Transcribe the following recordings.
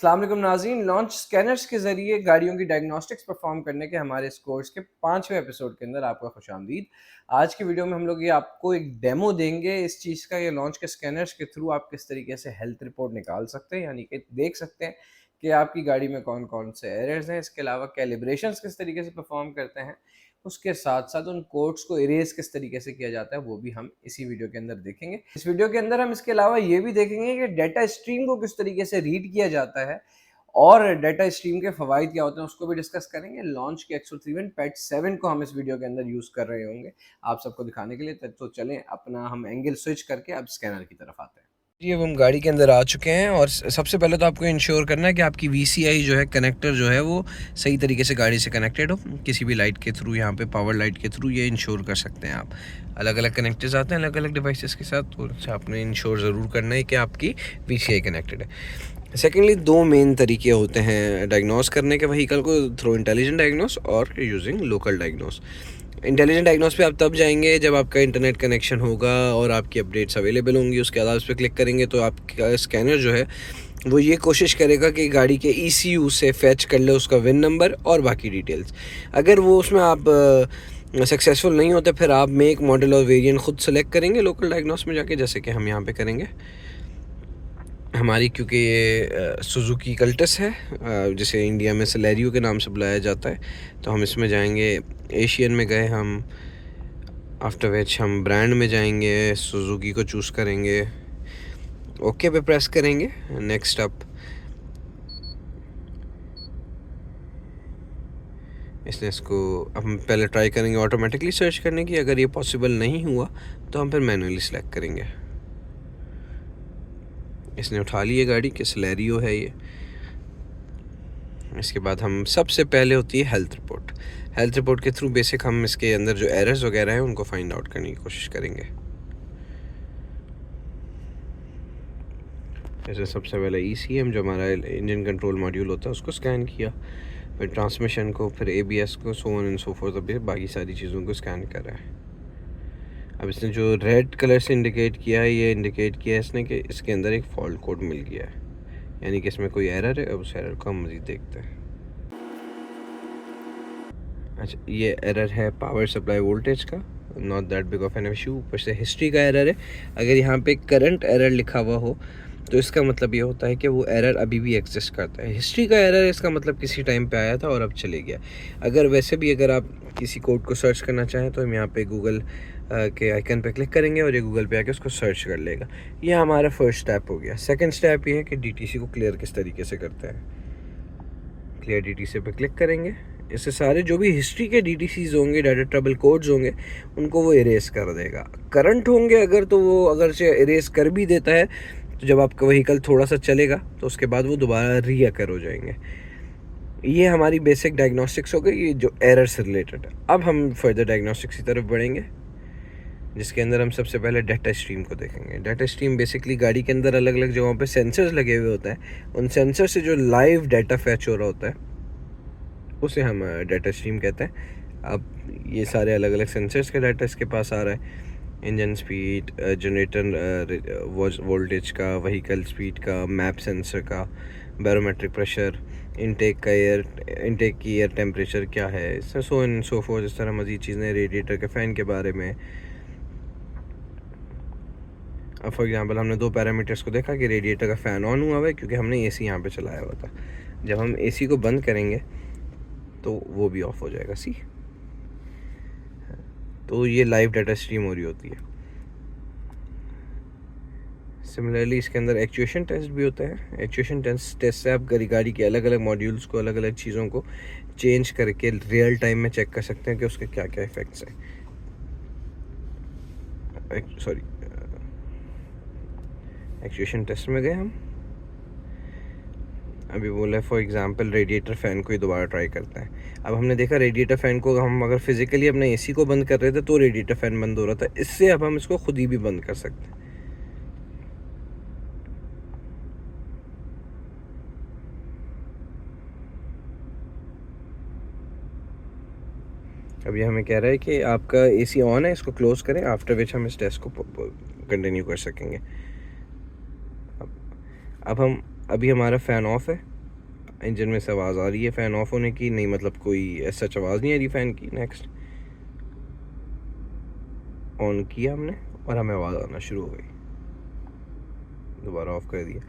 अस्सलाम वालेकुम नाज़रीन। लॉन्च स्कैनर्स के ज़रिए गाड़ियों की डायग्नोस्टिक्स परफॉर्म करने के हमारे इस कोर्स के 5वें एपिसोड के अंदर आपका खुशामदीद। आज की वीडियो में हम लोग ये आपको एक डेमो देंगे इस चीज़ का, ये लॉन्च के स्कैनर्स के थ्रू आप किस तरीके से हेल्थ रिपोर्ट निकाल सकते हैं, यानी कि देख सकते हैं कि आपकी गाड़ी में कौन-कौन से एरर्स हैं। इसके अलावा कैलिब्रेशंस किस तरीके से परफॉर्म करते हैं, उसके साथ-साथ उन कोड्स को इरेज़ किस तरीके से किया जाता है, वो भी हम इसी वीडियो के अंदर देखेंगे। इस वीडियो के अंदर हम इसके अलावा ये भी देखेंगे कि डेटा स्ट्रीम को किस तरीके से रीड किया जाता है और डेटा स्ट्रीम के फ़वाइद क्या होते हैं, उसको भी डिस्कस करेंगे। लॉन्च के एक्सो 3 पैच 7 को हम इस वीडियो के अंदर यूज़ कर रहे होंगे आप सबको दिखाने के लिए। तो चलें अपना हम एंगल स्विच करके अब स्कैनर की तरफ आते हैं। जी, अब हम गाड़ी के अंदर आ चुके हैं और सबसे पहले तो आपको इंश्योर करना है कि आपकी VCI जो है कनेक्टर जो है वो सही तरीके से गाड़ी से कनेक्टेड हो। किसी भी लाइट के थ्रू, यहाँ पे पावर लाइट के थ्रू ये इंश्योर कर सकते हैं आप। अलग अलग कनेक्टर्स आते हैं अलग अलग डिवाइसेस के साथ, तो आपने इंश्योर ज़रूर करना है कि आपकी VCI कनेक्टेड है। सेकेंडली, दो मेन तरीके होते हैं डायग्नोस करने के व्हीकल को, थ्रू इंटेलिजेंट डायग्नोस और using local diagnose. Intelligent diagnose पे आप तब जाएंगे जब आपका इंटरनेट कनेक्शन होगा और आपकी अपडेट्स अवेलेबल होंगी। उसके बाद उस पर क्लिक करेंगे तो आपका स्कैनर जो है वो ये कोशिश करेगा कि गाड़ी के ECU से फैच कर ले उसका विन नंबर और बाकी डिटेल्स। अगर वो उसमें आप सक्सेसफुल नहीं होते, फिर आप मेक, मॉडल और वेरिएंट खुद सेलेक्ट करेंगे लोकल डायग्नोस में जाके, जैसे कि हम यहाँ पे करेंगे। हमारी, क्योंकि ये सुजुकी कल्टस है, जिसे इंडिया में सेलेरियो के नाम से बुलाया जाता है, तो हम इसमें जाएंगे। एशियन में गए हम, आफ्टर विच हम ब्रांड में जाएंगे, सुजुकी को चूज़ करेंगे, ओके पे प्रेस करेंगे। नेक्स्ट अप इसको हम पहले ट्राई करेंगे ऑटोमेटिकली सर्च करने की। अगर ये पॉसिबल नहीं हुआ तो हम फिर मैनुअली सेलेक्ट करेंगे। इसने उठा ली है गाड़ी कि सेलेरियो है ये। इसके बाद हम सबसे पहले होती है हेल्थ रिपोर्ट। हेल्थ रिपोर्ट के थ्रू बेसिक हम इसके अंदर जो एरर्स वगैरह हैं उनको फाइंड आउट करने की कोशिश करेंगे। जैसे सबसे पहले ECM जो हमारा इंजन कंट्रोल मॉड्यूल होता है उसको स्कैन किया, फिर ट्रांसमिशन को, फिर ABS को, so on and so fourth, अब बाकी सारी चीज़ों को स्कैन कर रहा है। अब इसने जो रेड कलर से इंडिकेट किया है, ये इंडिकेट किया है इसने कि इसके अंदर एक फॉल्ट कोड मिल गया है, यानी कि इसमें कोई एरर है। अब उस एरर को हम मज़ीद देखते हैं। अच्छा, ये एरर है पावर सप्लाई वोल्टेज का, not that big of an issue. ऊपर से हिस्ट्री का एरर है। अगर यहाँ पे करंट एरर लिखा हुआ हो तो इसका मतलब ये होता है कि वो एरर अभी भी एग्जिस्ट करता है। हिस्ट्री का एरर इसका मतलब किसी टाइम पे आया था और अब चले गया। अगर वैसे भी अगर आप किसी कोड को सर्च करना चाहें तो हम यहाँ पे गूगल के आइकन पे क्लिक करेंगे और ये गूगल पे आके उसको सर्च कर लेगा। ये हमारा फर्स्ट स्टेप हो गया। सेकंड स्टेप ये है कि DTC को क्लियर किस तरीके से करते हैं। क्लियर DTC पे क्लिक करेंगे। इससे सारे जो भी हिस्ट्री के DTCs होंगे, डाटा ट्रबल कोड्स होंगे, उनको वो इरेज कर देगा। करंट होंगे अगर, तो वो अगर से इरेज कर भी देता है तो जब आपका व्हीकल थोड़ा सा चलेगा तो उसके बाद वो दोबारा रीअकर हो जाएंगे। ये हमारी बेसिक डायग्नोस्टिक्स हो गई, ये जो एरर से रिलेटेड है। अब हम फर्दर डायग्नोस्टिक्स की तरफ बढ़ेंगे, जिसके अंदर हम सबसे पहले डाटा स्ट्रीम को देखेंगे। डाटा स्ट्रीम बेसिकली गाड़ी के अंदर अलग अलग जगहों पे सेंसर्स लगे हुए होते हैं। उन सेंसर से जो लाइव डाटा फैच हो रहा होता है उसे हम डाटा स्ट्रीम कहते हैं। अब ये सारे अलग अलग सेंसर्स का डाटा इसके पास आ रहा है। इंजन स्पीड, जनरेटर वोल्टेज का, व्हीकल स्पीड का, मैप सेंसर का, बैरोमेट्रिक प्रेशर, इनटेक की एयर टेम्परेचर क्या है, इससे सो एंड सो फोर्थ। इस तरह मज़ीद चीज़ें, रेडिएटर के फ़ैन के बारे में। अब फॉर एग्जांपल हमने दो पैरामीटर्स को देखा कि रेडिएटर का फ़ैन ऑन हुआ है क्योंकि हमने AC यहाँ पे चलाया हुआ था। जब हम AC को बंद करेंगे तो वो भी ऑफ हो जाएगा। सी, तो ये लाइव डाटा स्ट्रीम हो रही होती है। सिमिलरली इसके अंदर एक्चुएशन टेस्ट भी होता है। एक्चुएशन टेस्ट से आप गाड़ी के अलग अलग मॉड्यूल्स को, अलग अलग चीज़ों को चेंज करके रियल टाइम में चेक कर सकते हैं कि उसके क्या क्या इफ़ेक्ट्स हैं। सॉरी, एक्चुएशन टेस्ट में गए हम। अभी बोला फॉर एग्जांपल रेडिएटर फ़ैन को ही दोबारा ट्राई करते हैं। अब हमने देखा रेडिएटर फ़ैन को हम अगर फिज़िकली अपने AC को बंद कर रहे थे तो रेडिएटर फ़ैन बंद हो रहा था। इससे अब हम इसको खुद ही भी बंद कर सकते हैं। अब ये हमें कह रहा है कि आपका AC ऑन है, इसको क्लोज़ करें, आफ्टर विच हम इस टेस्ट को कंटिन्यू कर सकेंगे। अब हम, अभी हमारा फ़ैन ऑफ है, इंजन में से आवाज़ आ रही है फ़ैन ऑफ होने की, नहीं मतलब कोई ऐसा आवाज़ नहीं आ रही फ़ैन की। नेक्स्ट ऑन किया हमने और हमें आवाज़ आना शुरू हो गई, दोबारा ऑफ़ कर दिया।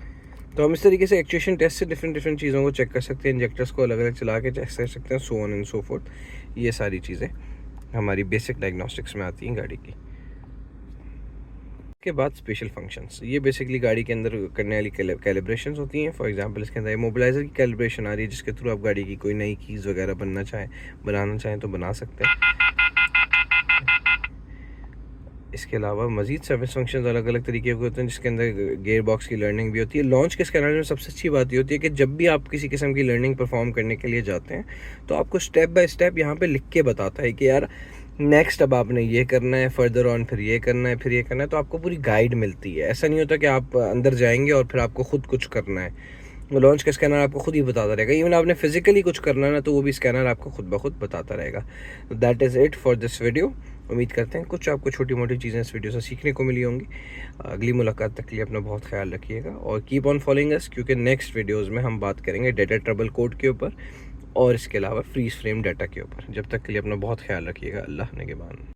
तो हम इस तरीके से एक्चुएशन टेस्ट से डिफरेंट चीज़ों को चेक कर सकते हैं, इंजेक्टर्स को अलग अलग चला के चेक कर सकते हैं, so on and so fourth. ये सारी चीज़ें हमारी बेसिक डायग्नोस्टिक्स में आती हैं गाड़ी की। के बाद स्पेशल फंक्शंस, ये बेसिकली गाड़ी के अंदर करने वाली कैलिब्रेशंस होती हैं। फॉर एग्जांपल इसके अंदर मोबिलाइज़र की कैलिब्रेशन आ रही है, जिसके थ्रू आप गाड़ी की कोई नई कीज़ वगैरह बनाना चाहें तो बना सकते हैं। इसके अलावा मज़ीद सर्विस फंक्शंस अलग अलग तरीके के होते हैं, जिसके अंदर गियर बॉक्स की लर्निंग भी होती है। लॉन्च के स्कैनर में सबसे अच्छी बात ये होती है कि जब भी आप किसी किस्म की लर्निंग परफॉर्म करने के लिए जाते हैं तो आपको स्टेप बाय स्टेप यहाँ पे लिख के बताता है कि यार नेक्स्ट अब आपने ये करना है, फर्दर ऑन फिर ये करना है, फिर ये करना है। तो आपको पूरी गाइड मिलती है। ऐसा नहीं होता कि आप अंदर जाएंगे और फिर आपको खुद कुछ करना है। लॉन्च का स्कैनर आपको खुद ही बताता रहेगा। इवन आपने फिजिकली कुछ करना है ना, तो वो भी स्कैनर आपको खुद ब खुद बताता रहेगा। That is it for this video. उम्मीद करते हैं कुछ आपको छोटी मोटी चीज़ें इस वीडियो से सीखने को मिली होंगी। अगली मुलाकात तक के लिए अपना बहुत ख्याल रखिएगा और कीप ऑन फॉलोइंग अस, क्योंकि नेक्स्ट वीडियोज़ में हम बात करेंगे डाटा ट्रबल कोड के ऊपर और इसके अलावा फ्रीज फ्रेम डाटा के ऊपर। जब तक के लिए अपना बहुत ख्याल रखिएगा। अल्लाह निगहबान।